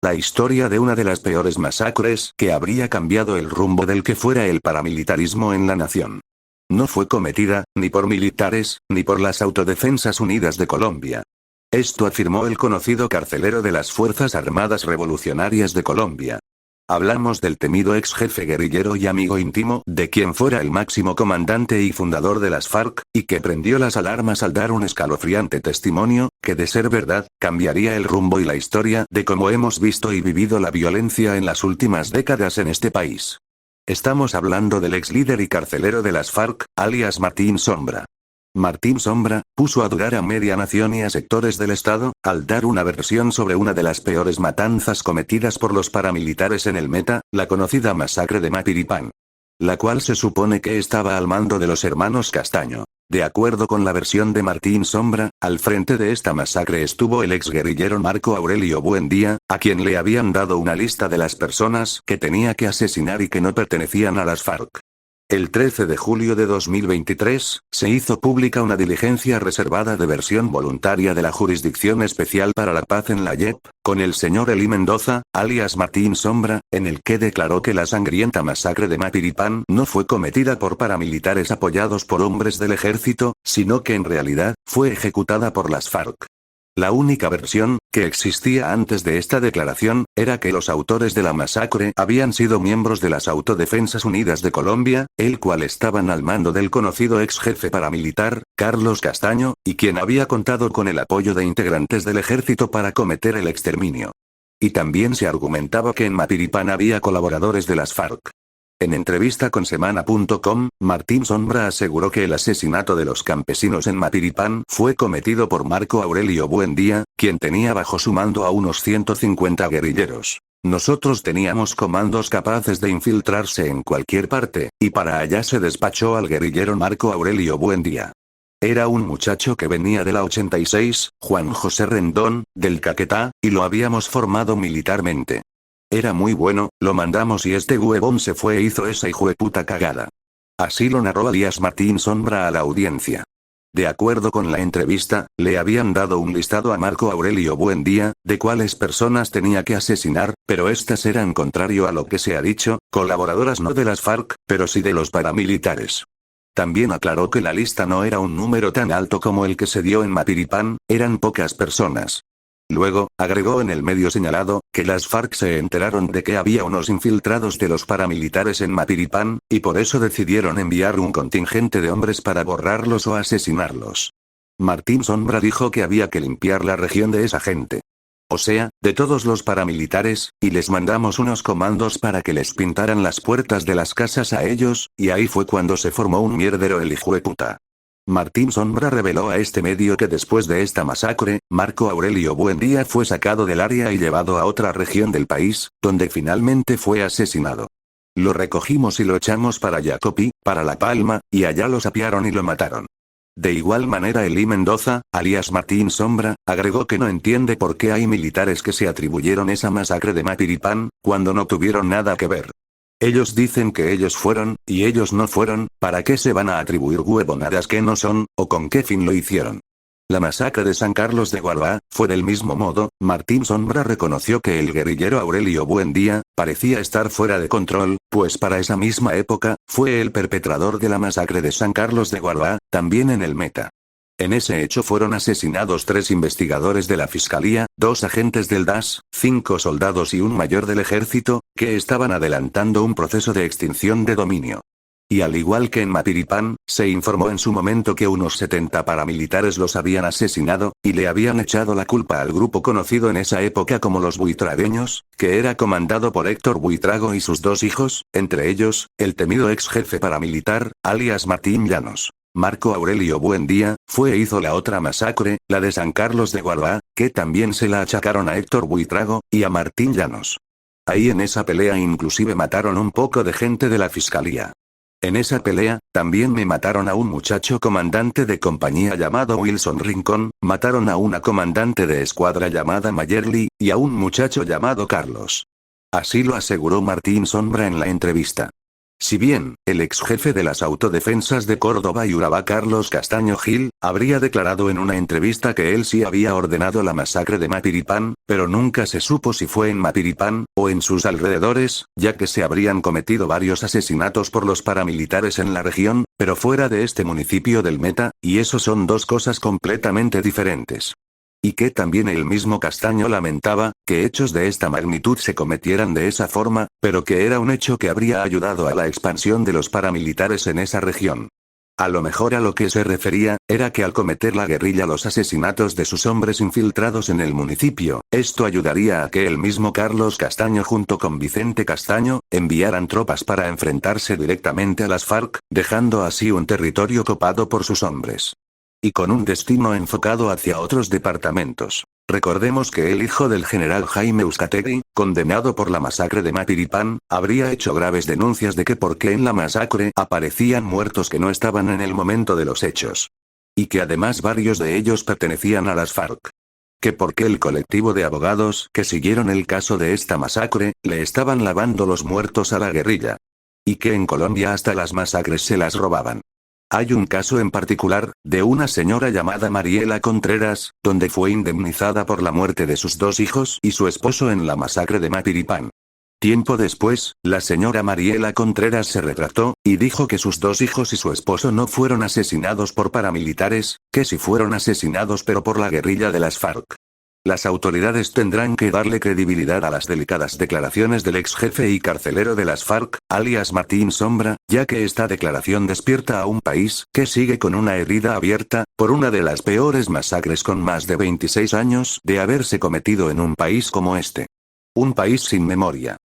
La historia de una de las peores masacres que habría cambiado el rumbo del que fuera el paramilitarismo en la nación. No fue cometida, ni por militares, ni por las Autodefensas Unidas de Colombia. Esto afirmó el conocido carcelero de las Fuerzas Armadas Revolucionarias de Colombia. Hablamos del temido ex jefe guerrillero y amigo íntimo de quien fuera el máximo comandante y fundador de las FARC, y que prendió las alarmas al dar un escalofriante testimonio, que de ser verdad, cambiaría el rumbo y la historia de cómo hemos visto y vivido la violencia en las últimas décadas en este país. Estamos hablando del ex líder y carcelero de las FARC, alias Martín Sombra. Martín Sombra puso a dudar a media nación y a sectores del Estado, al dar una versión sobre una de las peores matanzas cometidas por los paramilitares en el Meta, la conocida masacre de Mapiripán. La cual se supone que estaba al mando de los hermanos Castaño. De acuerdo con la versión de Martín Sombra, al frente de esta masacre estuvo el ex guerrillero Marco Aurelio Buendía, a quien le habían dado una lista de las personas que tenía que asesinar y que no pertenecían a las FARC. El 13 de julio de 2023, se hizo pública una diligencia reservada de versión voluntaria de la Jurisdicción Especial para la Paz en la JEP, con el señor Eli Mendoza, alias Martín Sombra, en el que declaró que la sangrienta masacre de Mapiripán no fue cometida por paramilitares apoyados por hombres del ejército, sino que en realidad, fue ejecutada por las FARC. La única versión que existía antes de esta declaración era que los autores de la masacre habían sido miembros de las Autodefensas Unidas de Colombia, el cual estaban al mando del conocido ex jefe paramilitar, Carlos Castaño, y quien había contado con el apoyo de integrantes del ejército para cometer el exterminio. Y también se argumentaba que en Mapiripán había colaboradores de las FARC. En entrevista con Semana.com, Martín Sombra aseguró que el asesinato de los campesinos en Mapiripán fue cometido por Marco Aurelio Buendía, quien tenía bajo su mando a unos 150 guerrilleros. Nosotros teníamos comandos capaces de infiltrarse en cualquier parte, y para allá se despachó al guerrillero Marco Aurelio Buendía. Era un muchacho que venía de la 86, Juan José Rendón, del Caquetá, y lo habíamos formado militarmente. Era muy bueno, lo mandamos y este huevón se fue e hizo esa hijueputa cagada. Así lo narró alias Martín Sombra a la audiencia. De acuerdo con la entrevista, le habían dado un listado a Marco Aurelio Buendía, de cuáles personas tenía que asesinar, pero estas eran, contrario a lo que se ha dicho, colaboradoras no de las FARC, pero sí de los paramilitares. También aclaró que la lista no era un número tan alto como el que se dio en Mapiripán, eran pocas personas. Luego, agregó en el medio señalado, que las FARC se enteraron de que había unos infiltrados de los paramilitares en Mapiripán, y por eso decidieron enviar un contingente de hombres para borrarlos o asesinarlos. Martín Sombra dijo que había que limpiar la región de esa gente. O sea, de todos los paramilitares, y les mandamos unos comandos para que les pintaran las puertas de las casas a ellos, y ahí fue cuando se formó un mierdero el hijueputa. Martín Sombra reveló a este medio que después de esta masacre, Marco Aurelio Buendía fue sacado del área y llevado a otra región del país, donde finalmente fue asesinado. Lo recogimos y lo echamos para Jacopí, para La Palma, y allá lo sapiaron y lo mataron. De igual manera Eli Mendoza, alias Martín Sombra, agregó que no entiende por qué hay militares que se atribuyeron esa masacre de Mapiripán, cuando no tuvieron nada que ver. Ellos dicen que ellos fueron, y ellos no fueron, ¿para qué se van a atribuir huevonadas que no son, o con qué fin lo hicieron? La masacre de San Carlos de Guará fue del mismo modo. Martín Sombra reconoció que el guerrillero Aurelio Buendía parecía estar fuera de control, pues para esa misma época, fue el perpetrador de la masacre de San Carlos de Guará, también en el Meta. En ese hecho fueron asesinados 3 investigadores de la Fiscalía, 2 agentes del DAS, 5 soldados y un mayor del ejército, que estaban adelantando un proceso de extinción de dominio. Y al igual que en Mapiripán, se informó en su momento que unos 70 paramilitares los habían asesinado, y le habían echado la culpa al grupo conocido en esa época como los buitragueños, que era comandado por Héctor Buitrago y sus 2 hijos, entre ellos, el temido ex jefe paramilitar, alias Martín Llanos. Marco Aurelio Buendía fue e hizo la otra masacre, la de San Carlos de Guará, que también se la achacaron a Héctor Buitrago y a Martín Llanos. Ahí en esa pelea inclusive mataron un poco de gente de la Fiscalía. En esa pelea, también me mataron a un muchacho comandante de compañía llamado Wilson Rincón, mataron a una comandante de escuadra llamada Mayerly, y a un muchacho llamado Carlos. Así lo aseguró Martín Sombra en la entrevista. Si bien, el ex jefe de las autodefensas de Córdoba y Urabá Carlos Castaño Gil, habría declarado en una entrevista que él sí había ordenado la masacre de Mapiripán, pero nunca se supo si fue en Mapiripán, o en sus alrededores, ya que se habrían cometido varios asesinatos por los paramilitares en la región, pero fuera de este municipio del Meta, y eso son dos cosas completamente diferentes. Y que también el mismo Castaño lamentaba, que hechos de esta magnitud se cometieran de esa forma, pero que era un hecho que habría ayudado a la expansión de los paramilitares en esa región. A lo mejor a lo que se refería, era que al cometer la guerrilla los asesinatos de sus hombres infiltrados en el municipio, esto ayudaría a que el mismo Carlos Castaño junto con Vicente Castaño, enviaran tropas para enfrentarse directamente a las FARC, dejando así un territorio copado por sus hombres. Y con un destino enfocado hacia otros departamentos. Recordemos que el hijo del general Jaime Uzcategui, condenado por la masacre de Mapiripán, habría hecho graves denuncias de que por qué en la masacre aparecían muertos que no estaban en el momento de los hechos. Y que además varios de ellos pertenecían a las FARC. Que por qué el colectivo de abogados que siguieron el caso de esta masacre, le estaban lavando los muertos a la guerrilla. Y que en Colombia hasta las masacres se las robaban. Hay un caso en particular, de una señora llamada Mariela Contreras, donde fue indemnizada por la muerte de sus dos hijos y su esposo en la masacre de Mapiripán. Tiempo después, la señora Mariela Contreras se retractó, y dijo que sus dos hijos y su esposo no fueron asesinados por paramilitares, que sí fueron asesinados pero por la guerrilla de las FARC. Las autoridades tendrán que darle credibilidad a las delicadas declaraciones del ex jefe y carcelero de las FARC, alias Martín Sombra, ya que esta declaración despierta a un país que sigue con una herida abierta, por una de las peores masacres con más de 26 años de haberse cometido en un país como este. Un país sin memoria.